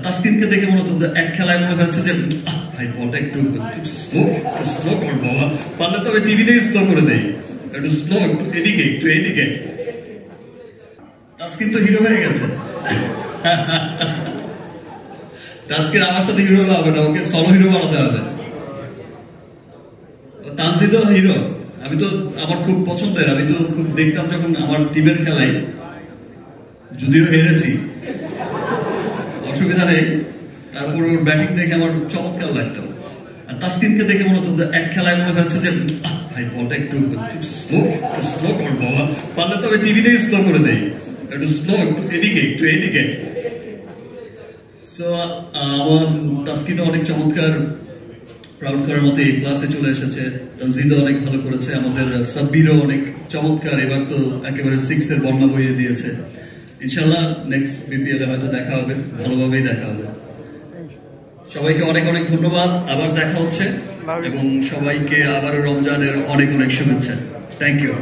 তাসকিনকে দেখে মনে হতো এক খেলায় মনে হচ্ছে যে ভাই বলটা একটু স্লো কর বাবা, পারলে তবে টিভিতে স্লো করে দেই, একটু স্লো, একটু এদিকে। তাসকিন তো হিরো হয়ে গেছে। তাসকিন আমার সাথে হিরো হবে না, ওকে সলো হিরো বানাতে হবে। তানজিদও হিরো, আমি তো আমার খুব পছন্দের, আমি তো খুব দেখতাম যখন আমার টিমের খেলায়, যদিও হেরেছি অসুবিধা নেই, তারপর ওর ব্যাটিং দেখে আমার চমৎকার লাগতো। আর তাসকিনকে দেখে মনে হতো এক খেলায় মনে হচ্ছে যে ভাই বলটা একটু স্লো কর বাবা, পারলে তবে টিভিতে স্লো করে দেই, একটু স্লো, একটু এদিকে। সো আমার তাসকিনও অনেক চমৎকার, প্রাউড করার মতো এই ক্লাসে চলে এসেছে। তানজিদও অনেক ভালো করেছে, আমাদের সাব্বিরও অনেক চমৎকার, এবার তো একেবারে 6 এর বন্যা বইয়ে দিয়েছে। ইনশাল্লাহ নেক্সট বিপিএল এ হয়তো দেখা হবে, ভালোভাবেই দেখা হবে। সবাইকে অনেক অনেক ধন্যবাদ, আবার দেখা হচ্ছে, এবং সবাইকে আবারও রমজানের অনেক অনেক শুভেচ্ছা। Thank you.